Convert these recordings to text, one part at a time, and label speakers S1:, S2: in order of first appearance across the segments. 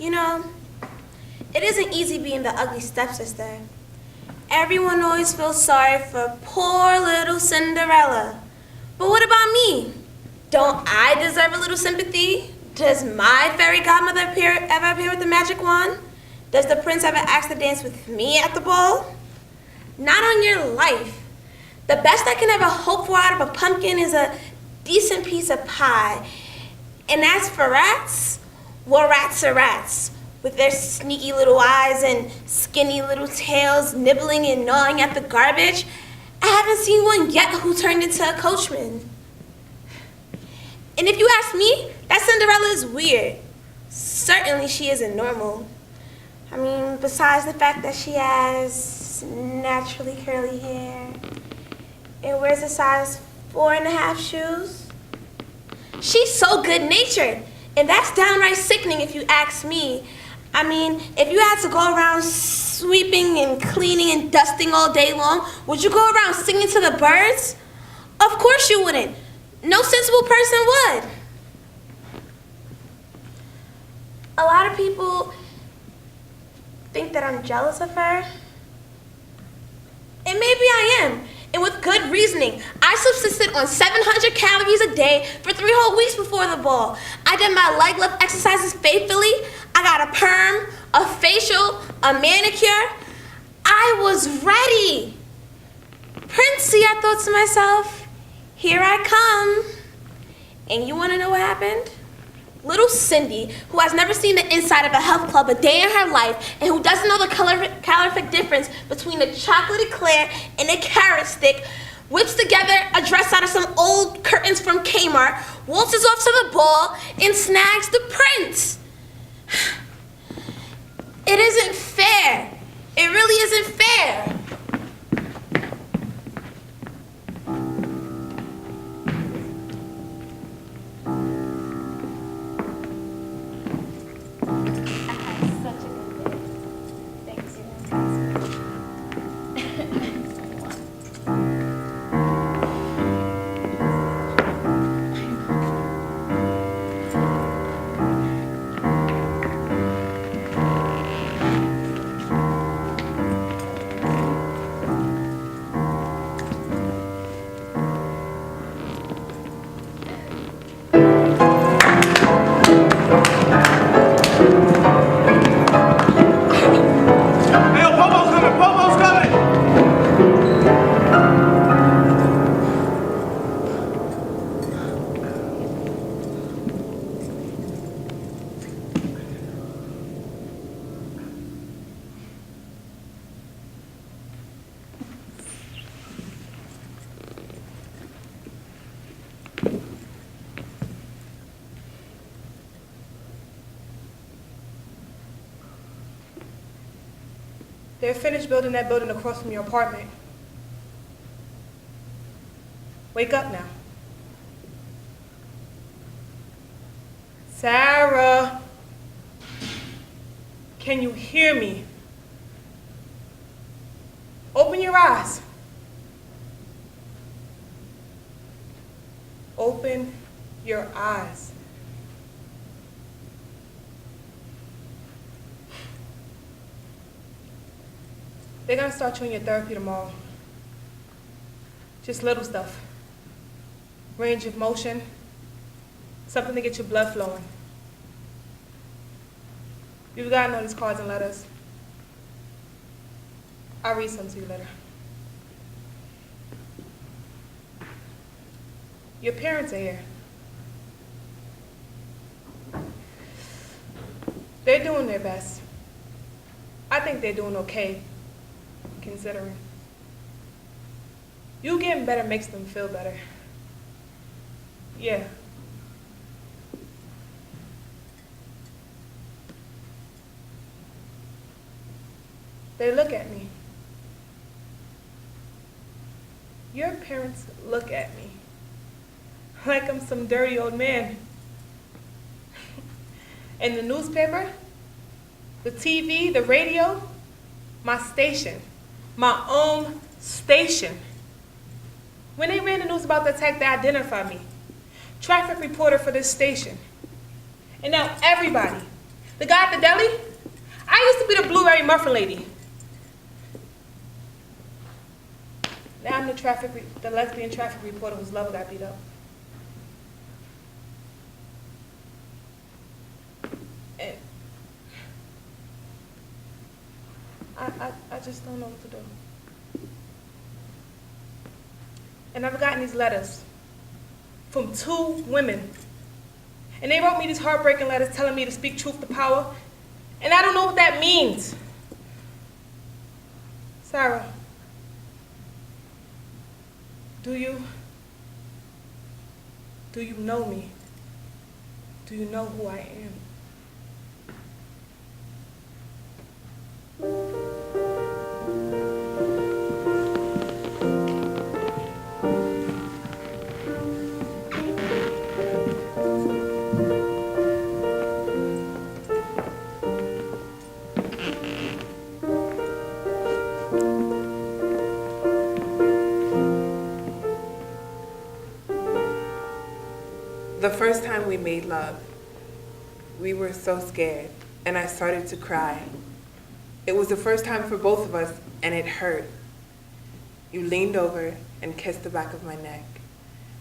S1: You know, it isn't easy being the ugly stepsister. Everyone always feels sorry for poor little Cinderella. But what about me? Don't I deserve a little sympathy? Does my fairy godmother ever appear with a magic wand? Does the prince ever ask to dance with me at the ball? Not on your life. The best I can ever hope for out of a pumpkin is a decent piece of pie. And as for rats, well, rats are rats, with their sneaky little eyes and skinny little tails nibbling and gnawing at the garbage. I haven't seen one yet who turned into a coachman. And if you ask me, that Cinderella is weird. Certainly she isn't normal. I mean, besides the fact that she has naturally curly hair and wears a size 4.5 shoes. She's so good-natured, and that's downright sickening if you ask me. I mean, if you had to go around sweeping and cleaning and dusting all day long, would you go around singing to the birds? Of course you wouldn't. No sensible person would. A lot of people think that I'm jealous of her. And maybe I am. And with good reasoning. I subsisted on 700 calories a day for 3 whole weeks before the ball. I did my leg lift exercises faithfully. I got a perm, a facial, a manicure. I was ready. Princey, I thought to myself, here I come. And you want to know what happened? Little Cindy, who has never seen the inside of a health club a day in her life and who doesn't know the calorific difference between a chocolate eclair and a carrot stick, whips together a dress out of some old curtains from Kmart, waltzes off to the ball, and snags the prince. It isn't fair. It really isn't fair.
S2: They're finished building that building across from your apartment. Wake up now. Sarah, can you hear me? Open your eyes. Open your eyes. They're gonna start you on your therapy tomorrow. Just little stuff. Range of motion, something to get your blood flowing. You've gotta know these cards and letters. I'll read some to you later. Your parents are here. They're doing their best. I think they're doing okay, considering. You getting better makes them feel better. Yeah. They look at me. Your parents look at me like I'm some dirty old man. And the newspaper, the TV, the radio, my station, my own station. When they ran the news about the attack, they identified me. Traffic reporter for this station. And now everybody, The guy at the deli? I used to be the blueberry muffin lady. Now I'm the lesbian traffic reporter whose lover got beat up. And I just don't know what to do. And I've gotten these letters from 2 women. And they wrote me these heartbreaking letters telling me to speak truth to power. And I don't know what that means. Sarah, do you know me? Do you know who I am?
S3: The first time we made love, we were so scared, and I started to cry. It was the first time for both of us, and it hurt. You leaned over and kissed the back of my neck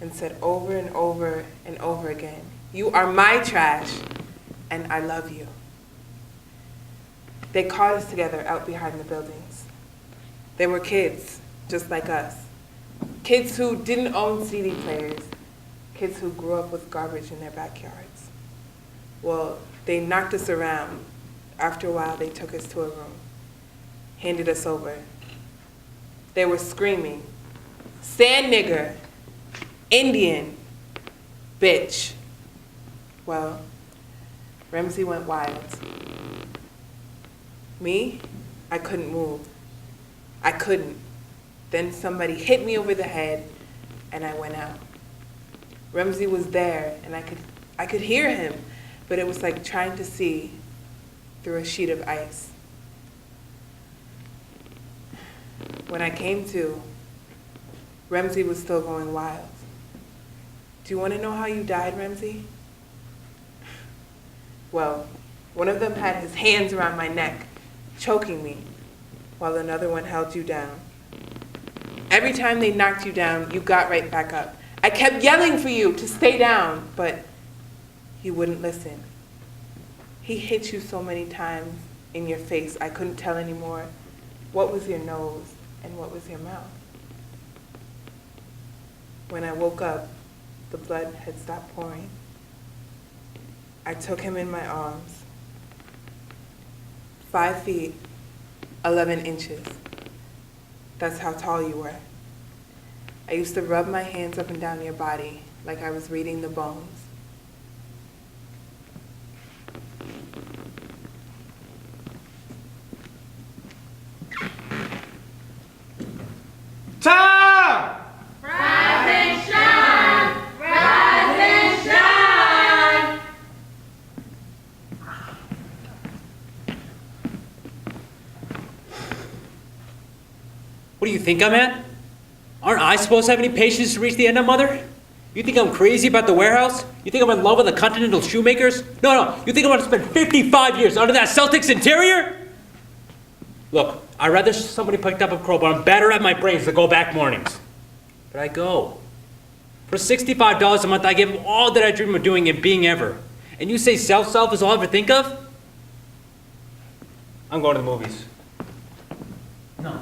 S3: and said over and over and over again, "You are my trash, and I love you." They caught us together out behind the buildings. They were kids, just like us. Kids who didn't own CD players. Kids who grew up with garbage in their backyards. Well, they knocked us around. After a while, they took us to a room, handed us over. They were screaming, "Sand nigger, Indian, bitch." Well, Ramsey went wild. Me, I couldn't move. I couldn't. Then somebody hit me over the head, and I went out. Ramsey was there, and I could hear him, but it was like trying to see through a sheet of ice. When I came to, Ramsey was still going wild. Do you want to know how you died, Ramsey? Well, one of them had his hands around my neck, choking me, while another one held you down. Every time they knocked you down, you got right back up. I kept yelling for you to stay down, but you wouldn't listen. He hit you so many times in your face, I couldn't tell anymore what was your nose and what was your mouth. When I woke up, the blood had stopped pouring. I took him in my arms. 5 feet, 11 inches. That's how tall you were. I used to rub my hands up and down your body like I was reading the bones.
S4: Time!
S5: Rise and shine! Rise and shine!
S4: What do you think I'm at? Aren't I supposed to have any patience to reach the end of, Mother? You think I'm crazy about the warehouse? You think I'm in love with the Continental Shoemakers? No. You think I'm going to spend 55 years under that Celtics interior? Look, I'd rather somebody picked up a crowbar and batter at my brains than go back mornings. But I go. For $65 a month, I give all that I dream of doing and being ever. And you say self is all I ever think of? I'm going to the movies. No.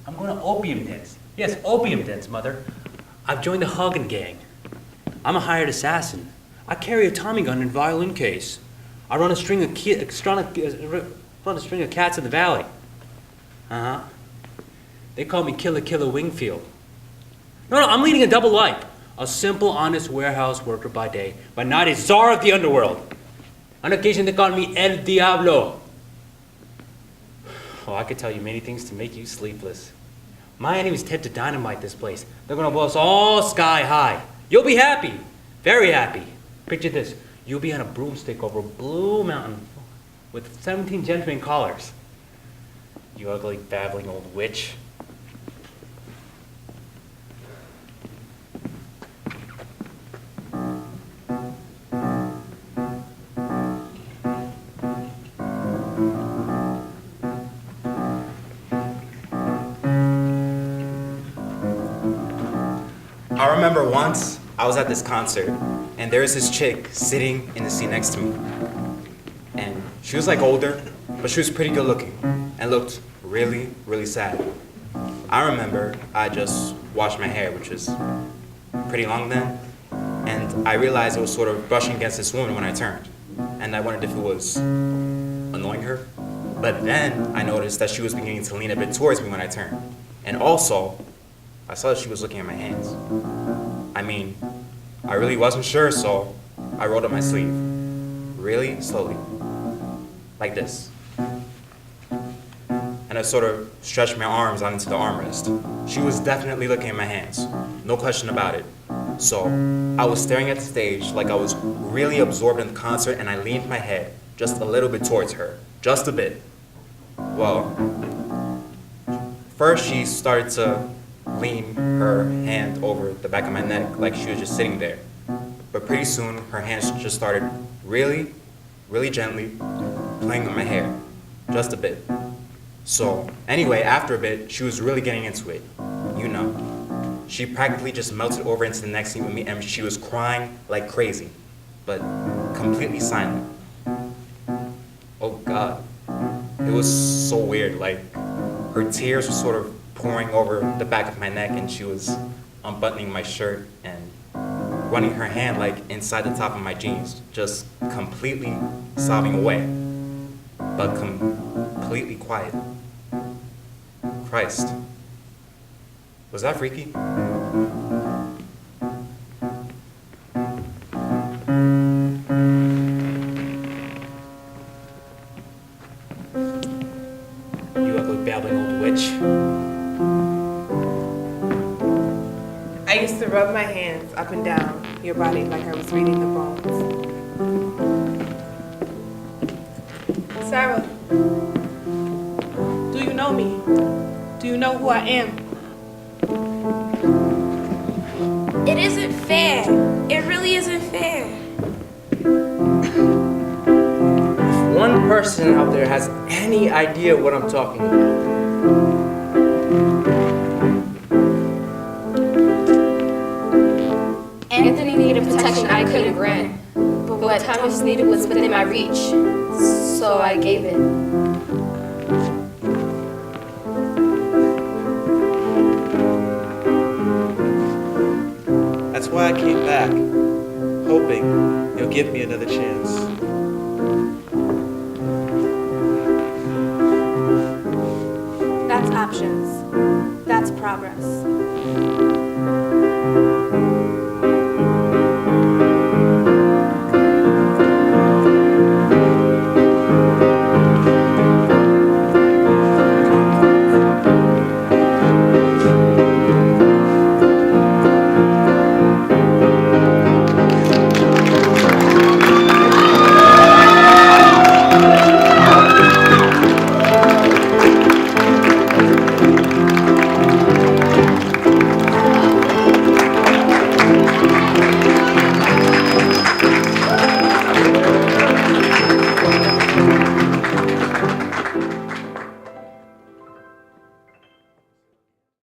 S4: I'm going to opium dens. Yes, opium dens, Mother. I've joined the Huggin gang. I'm a hired assassin. I carry a Tommy gun in a violin case. I run a string of cats in the valley. They call me Killer Wingfield. No, I'm leading a double life. A simple, honest warehouse worker by day, but not a czar of the underworld. On occasion, they call me El Diablo. Oh, I could tell you many things to make you sleepless. My enemies tend to dynamite this place. They're gonna blow us all sky high. You'll be happy, very happy. Picture this, you'll be on a broomstick over a blue mountain with 17 gentlemen callers. You ugly, babbling old witch.
S6: I remember once I was at this concert and there was this chick sitting in the seat next to me. And she was like older, but she was pretty good looking and looked really, really sad. I remember I just washed my hair, which was pretty long then, and I realized it was sort of brushing against this woman when I turned. And I wondered if it was annoying her. But then I noticed that she was beginning to lean a bit towards me when I turned. And also, I saw that she was looking at my hands. I mean, I really wasn't sure, so I rolled up my sleeve. Really slowly. Like this. And I sort of stretched my arms onto the armrest. She was definitely looking at my hands. No question about it. So I was staring at the stage like I was really absorbed in the concert, and I leaned my head just a little bit towards her. Just a bit. Well, first she started to lean her hand over the back of my neck like she was just sitting there. But pretty soon her hands just started really, really gently playing on my hair. Just a bit. So anyway, after a bit, she was really getting into it. You know. She practically just melted over into the next scene with me, and she was crying like crazy, but completely silent. Oh God. It was so weird, like her tears were sort of pouring over the back of my neck, and she was unbuttoning my shirt and running her hand like inside the top of my jeans, just completely sobbing away, but completely quiet. Christ. Was that freaky?
S4: You ugly babbling old witch.
S3: I used to rub my hands up and down your body like I was reading the bones.
S2: Sarah, do you know me? Do you know who I am?
S1: It isn't fair. It really isn't fair.
S7: If one person out there has any idea what I'm talking about,
S8: Anthony needed protection I couldn't grant, but what Thomas needed was within my reach, so I gave it.
S9: That's why I came back, hoping you'll give me another chance.
S10: That's options. That's progress.